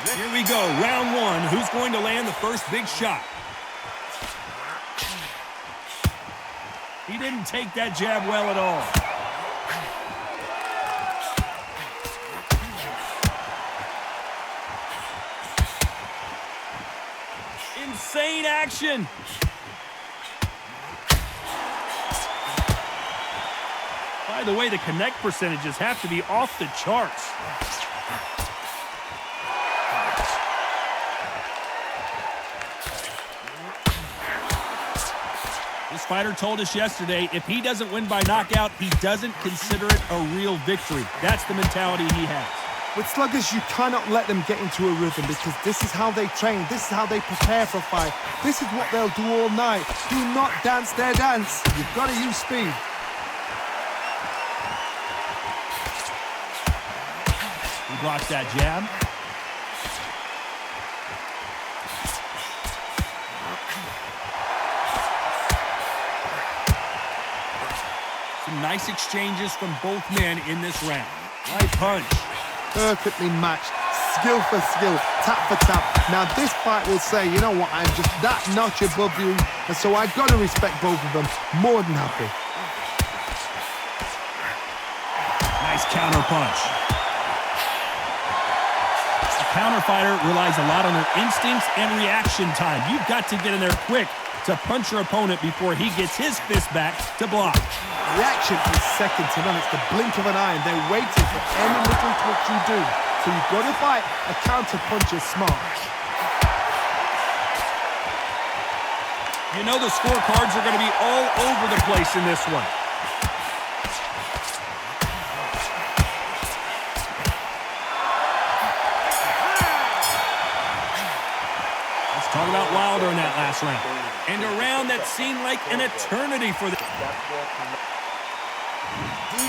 Here we go, round one. Who's going to land the first big shot? He didn't take that jab well at all. Insane action. By the way, the connect percentages have to be off the charts. This fighter told us yesterday, if he doesn't win by knockout, he doesn't consider it a real victory. That's the mentality he has. With sluggers, you cannot let them get into a rhythm because this is how they train. This is how they prepare for a fight. This is what they'll do all night. Do not dance their dance. You've got to use speed. He blocks that jab. Some nice exchanges from both men in this round. Right punch. Perfectly matched, skill for skill, tap for tap. Now this fight will say, you know what, I'm just that notch above you, and so I've got to respect both of them. More than happy. Nice counter punch. A counter fighter relies a lot on their instincts and reaction time. You've got to get in there quick to punch your opponent before he gets his fist back to block. Reaction is second to none. It's the blink of an eye, and they're waiting for any little twitch you do. So you've got to fight a counter punch is smart. You know the scorecards are going to be all over the place in this one. Let's talk about Wilder in that last round. And a round that seemed like an eternity for the...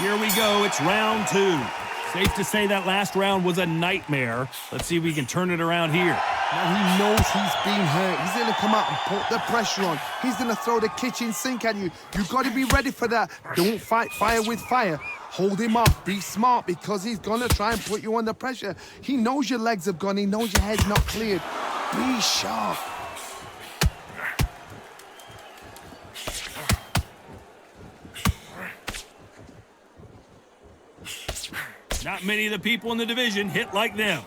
Here we go, it's round two. Safe to say that last round was a nightmare. Let's see if we can turn it around here. Now he knows he's been hurt. He's going to come out and put the pressure on. He's going to throw the kitchen sink at you. You've got to be ready for that. Don't fight fire with fire. Hold him off. Be smart because he's going to try and put you under pressure. He knows your legs have gone. He knows your head's not cleared. Be sharp. Not many of the people in the division hit like them.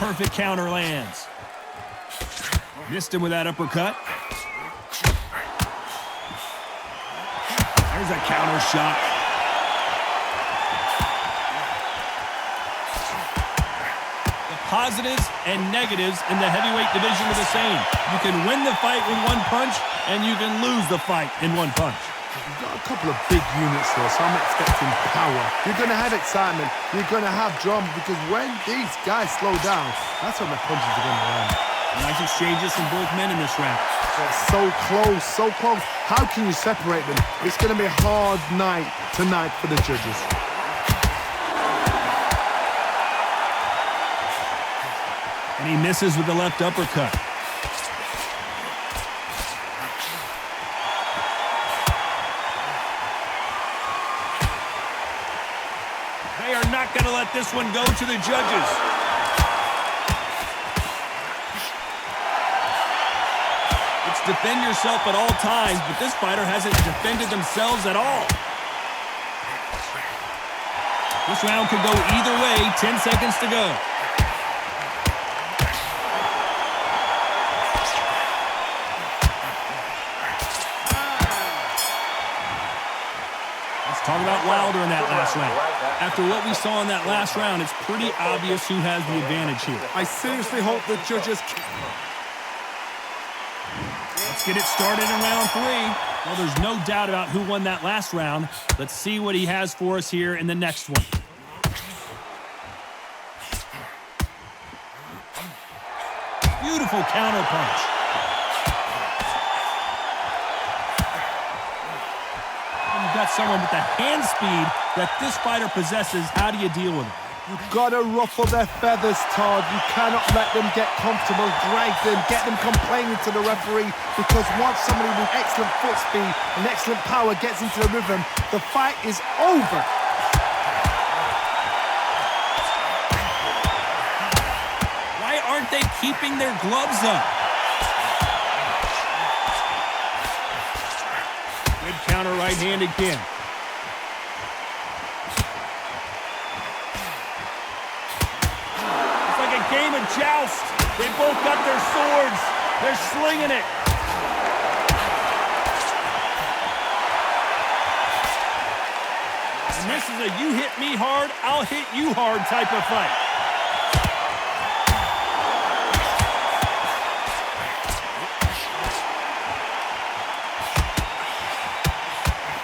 Perfect counter lands. Missed him with that uppercut. There's a counter shot. The positives and negatives in the heavyweight division are the same. You can win the fight with one punch, and you can lose the fight in one punch. You've got a couple of big units here, so I'm expecting power. You're going to have excitement. You're going to have drama because when these guys slow down, that's when the punches are going to land. Nice exchanges from both men in this round. So close, so close. How can you separate them? It's going to be a hard night tonight for the judges. And he misses with the left uppercut. They are not going to let this one go to the judges. It's defend yourself at all times, but this fighter hasn't defended themselves at all. This round could go either way. 10 seconds to go. Talk about Wilder in that last round. After what we saw in that last round, it's pretty obvious who has the advantage here. I seriously hope the judges... Let's get it started in round three. Well, there's no doubt about who won that last round. Let's see what he has for us here in the next one. Beautiful counter punch. Got someone with the hand speed that this fighter possesses. How do you deal with it? You've got to ruffle their feathers, Todd. You cannot let them get comfortable, drag them, get them complaining to the referee, because once somebody with excellent foot speed and excellent power gets into the rhythm, the fight is over. keeping their gloves up. Good counter right-handed kick. It's like a game of joust. They both got their swords. They're slinging it. And this is a you hit me hard, I'll hit you hard type of fight.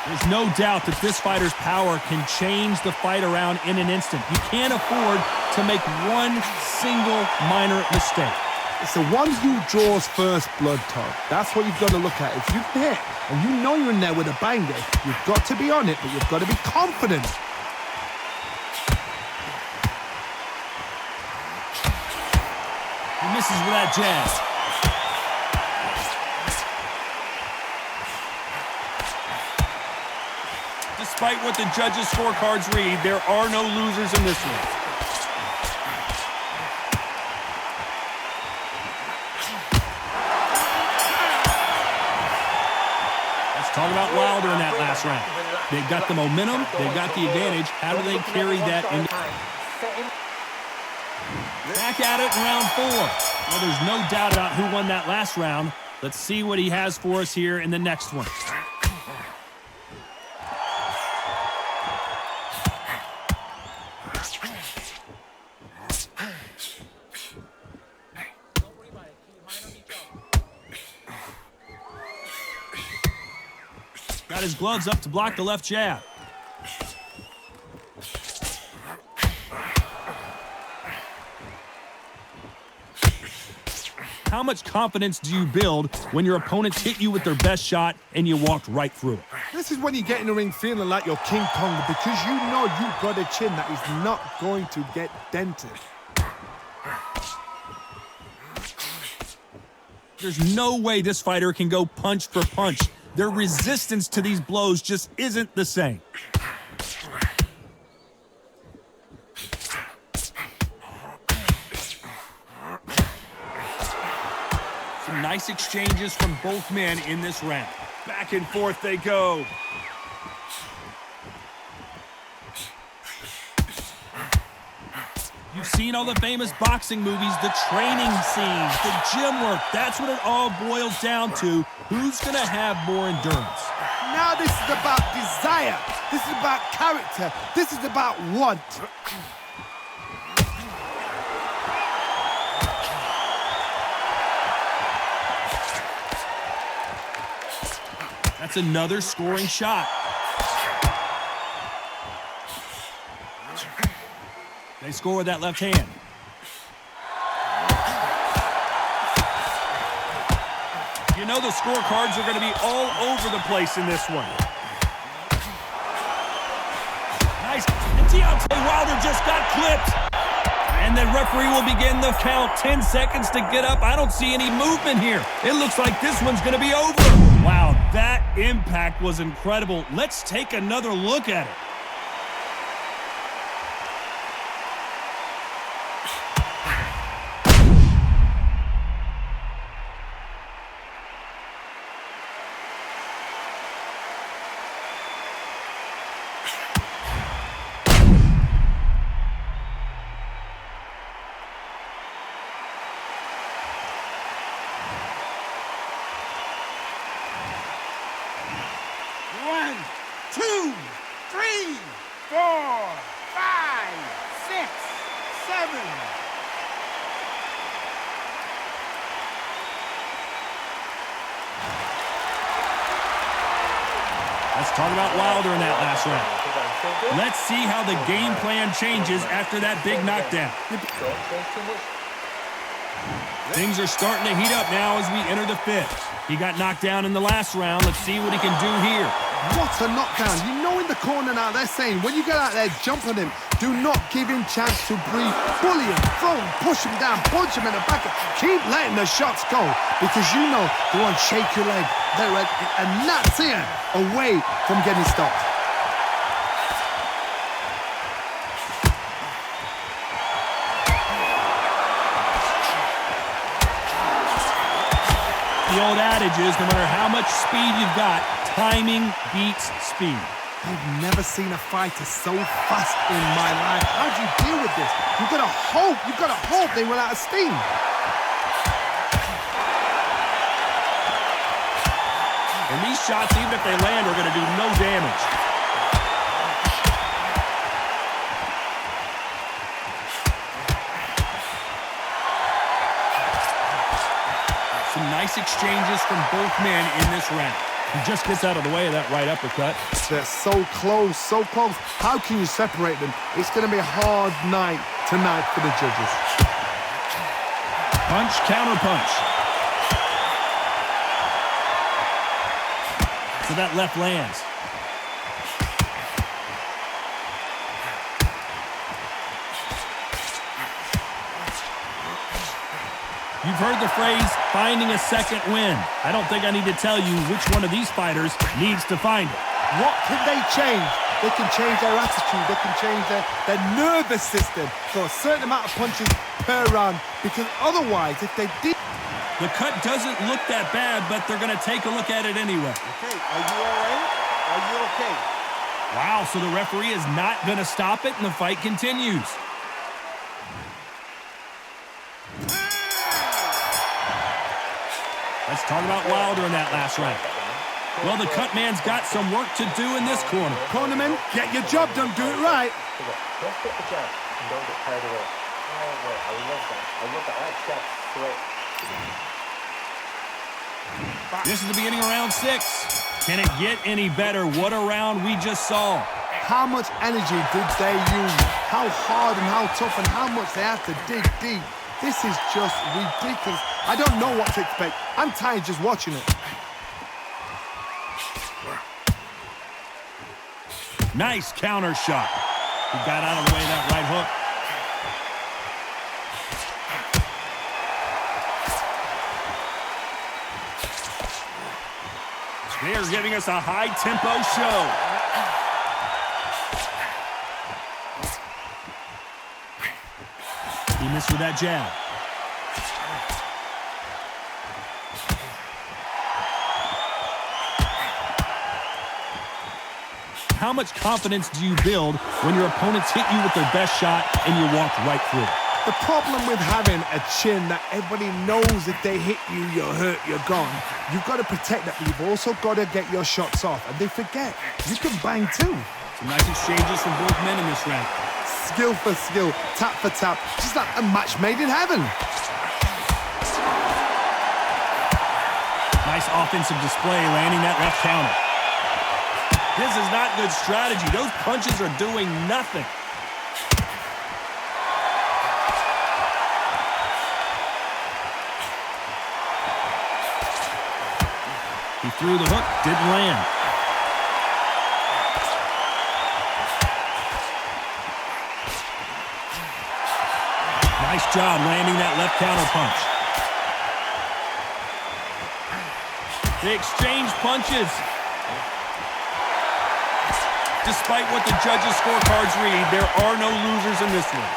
There's no doubt that this fighter's power can change the fight around in an instant. You can't afford to make one single minor mistake. It's the one who draws first blood, Todd. That's what you've got to look at. If you hit and you know you're in there with a banger, you've got to be on it, but you've got to be confident. He misses with that jab. Despite what the judges' scorecards read, there are no losers in this one. Let's talk about Wilder in that last round. They've got the momentum, they've got the advantage. How do they carry that in? Back at it in round 4. Well, there's no doubt about who won that last round. Let's see what he has for us here in the next one. Got his gloves up to block the left jab. How much confidence do you build when your opponents hit you with their best shot and you walked right through it? This is when you get in the ring feeling like you're King Kong because you know you've got a chin that is not going to get dented. There's no way this fighter can go punch for punch. Their resistance to these blows just isn't the same. Some nice exchanges from both men in this round. Back and forth they go. You've seen all the famous boxing movies, the training scenes, the gym work. That's what it all boils down to. Who's going to have more endurance? Now this is about desire. This is about character. This is about want. That's another scoring shot. They score with that left hand. You know the scorecards are going to be all over the place in this one. Nice. And Deontay Wilder just got clipped. And the referee will begin the count. 10 seconds to get up. I don't see any movement here. It looks like this one's going to be over. Wow, that impact was incredible. Let's take another look at it. One, two, three, 4, 5, 6, 7. Let's talk about Wilder in that last round. Let's see how the game plan changes after that big knockdown. Things are starting to heat up now as we enter the 5th. He got knocked down in the last round. Let's see what he can do here. What a knockdown. You know in the corner now they're saying when you get out there, jump on him. Do not give him chance to breathe. Bully him, throw him, push him down, punch him in the back. Keep letting the shots go because you know they won't shake your leg. And that's it, away from getting stopped. the old adage is, no matter how much speed you've got, timing beats speed. I've never seen a fighter so fast in my life. How do you deal with this? You've got to hope they run out of steam. And these shots, even if they land, are going to do no damage. Some nice exchanges from both men in this round. He just gets out of the way of that right uppercut. They're so close, so close. How can you separate them? It's going to be a hard night tonight for the judges. Punch, counter punch. So that left lands. You've heard the phrase, finding a second win. I don't think I need to tell you which one of these fighters needs to find it. What can they change? They can change their attitude. They can change their nervous system for a certain amount of punches per round. Because otherwise, if they did... The cut doesn't look that bad, but they're going to take a look at it anyway. Okay, are you all right? Are you okay? Wow, so the referee is not going to stop it, and the fight continues. Let's talk about Wilder in that last round. Well, the cut man's got some work to do in this corner. Cornerman, get your job done, do it right. Let's get the jab and don't get carried away. Oh, wait, I love that. I love that. That jab's great. This is the beginning of round 6. Can it get any better? What a round we just saw. How much energy did they use? How hard and how tough and how much they had to dig deep. This is just ridiculous. I don't know what to expect. I'm tired just watching it. Nice counter shot. He got out of the way of that right hook. They're giving us a high-tempo show. He missed with that jab. How much confidence do you build when your opponents hit you with their best shot and you walk right through it? The problem with having a chin that everybody knows if they hit you, you're hurt, you're gone. You've got to protect that, but you've also got to get your shots off. And they forget, you can bang too. Some nice exchanges from both men in this round. Skill for skill, tap for tap, just like a match made in heaven. Nice offensive display, landing that left counter. This is not good strategy. Those punches are doing nothing. He threw the hook, didn't land. Nice job landing that left counter punch. They exchange punches. Despite what the judges' scorecards read, there are no losers in this one.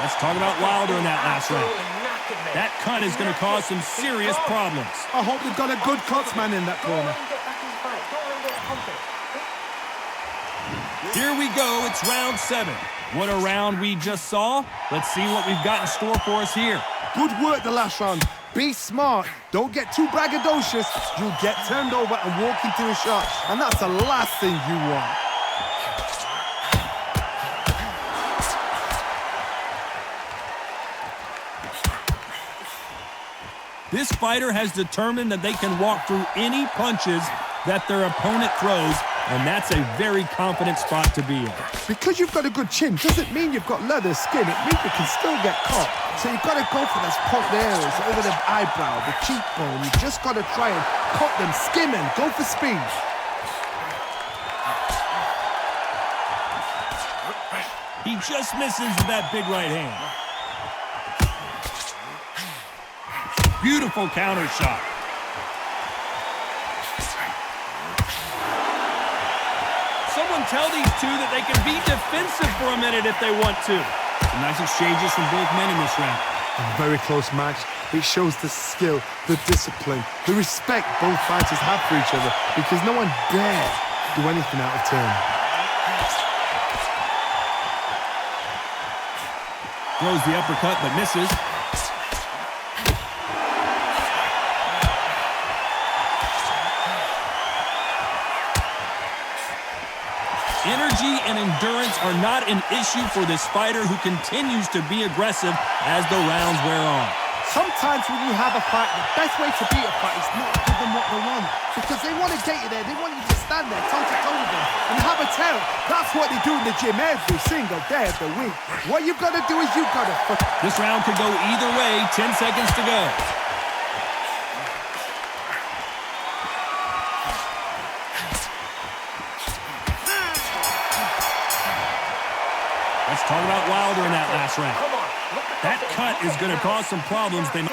Let's talk about Wilder in that last round. That cut is going to cause some serious problems. I hope they've got a good cutsman in that corner. Here we go, it's round 7. What a round we just saw. Let's see what we've got in store for us here. Good work the last round. Be smart. Don't get too braggadocious. You'll get turned over and walk into a shot. And that's the last thing you want. This fighter has determined that they can walk through any punches that their opponent throws, and that's a very confident spot to be in. Because you've got a good chin doesn't mean you've got leather skin. It means you can still get caught. So you've got to go for those poked areas over the eyebrow, the cheekbone. You just got to try and cut them, skim them, go for speed. He just misses with that big right hand. Beautiful counter shot. So someone tell these two that they can be defensive for a minute if they want to. Some nice exchanges from both men in this round. A very close match. It shows the skill, the discipline, the respect both fighters have for each other because no one dare do anything out of turn. Throws the uppercut but misses. Energy and endurance are not an issue for this fighter who continues to be aggressive as the rounds wear on. Sometimes when you have a fight, the best way to beat a fight is not to give them what they want. Because they want to get you there, they want you to stand there toe-to-toe with them and have a tell. That's what they do in the gym every single day of the week. What you've got to do is you've got to... This round could go either way, 10 seconds to go. Let's talk about Wilder in that last round. That cut is going to cause some problems. And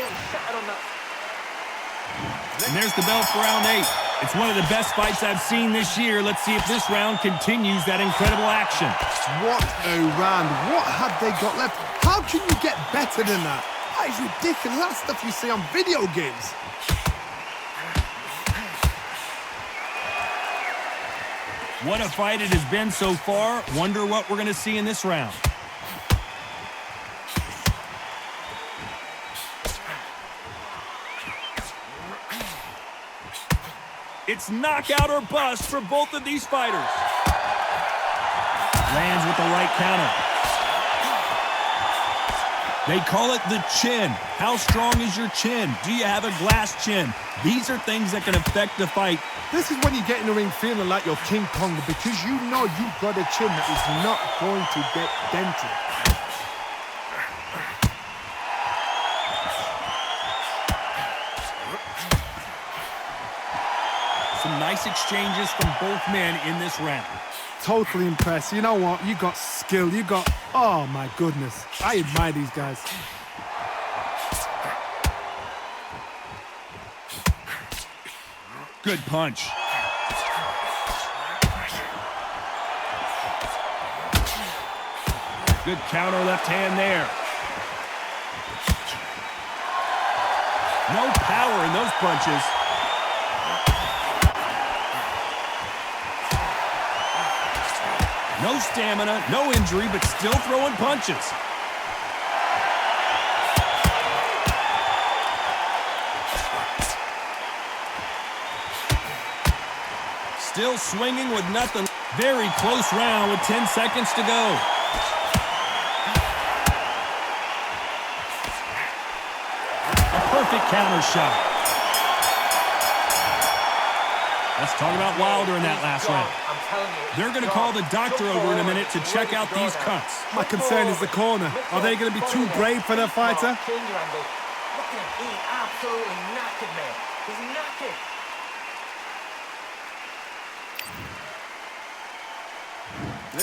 there's the bell for round 8. It's one of the best fights I've seen this year. Let's see if this round continues that incredible action. What a round. What have they got left? How can you get better than that? That is ridiculous. That's stuff you see on video games. What a fight it has been so far. Wonder what we're going to see in this round. It's knockout or bust for both of these fighters. Lands with the right counter. They call it the chin. How strong is your chin? Do you have a glass chin? These are things that can affect the fight. This is when you get in the ring feeling like you're King Kong because you know you've got a chin that is not going to get dented. Some nice exchanges from both men in this round. Totally impressed. You know what? You got skill. You got... Oh, my goodness. I admire these guys. Good punch. Good counter left hand there. No power in those punches. No stamina, no injury, but still throwing punches. Still swinging with nothing. Very close round with 10 seconds to go. A perfect counter shot. Let's talk about Wilder in that last round. They're going to call the doctor over in a minute to check out these cuts. My concern is the corner. Are they going to be too brave for their fighter? Look at him. He's absolutely knackered, man. He's knackered.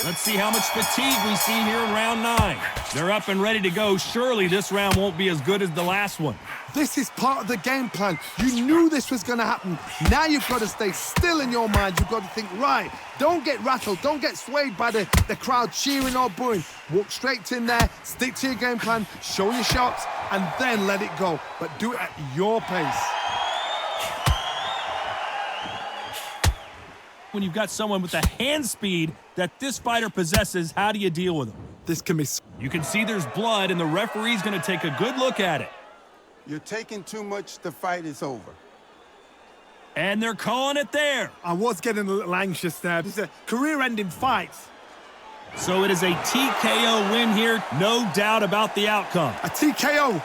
Let's see how much fatigue we see here in round 9. They're up and ready to go. Surely this round won't be as good as the last one. This is part of the game plan. You knew this was going to happen. Now you've got to stay still in your mind. You've got to think, right, don't get rattled. Don't get swayed by the crowd cheering or booing. Walk straight in there, stick to your game plan, show your shots, and then let it go. But do it at your pace. When you've got someone with the hand speed that this fighter possesses, how do you deal with them? This can be... You can see there's blood, and the referee's going to take a good look at it. You're taking too much, the fight is over. And they're calling it there. I was getting a little anxious there. This is a career-ending fight. So it is a TKO win here, no doubt about the outcome. A TKO.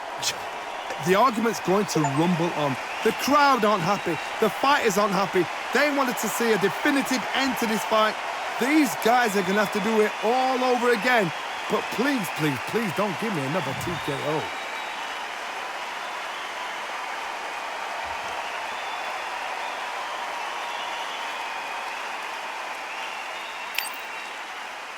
The argument's going to rumble on. The crowd aren't happy. The fighters aren't happy. They wanted to see a definitive end to this fight. These guys are going to have to do it all over again. But please, please, please don't give me another TKO.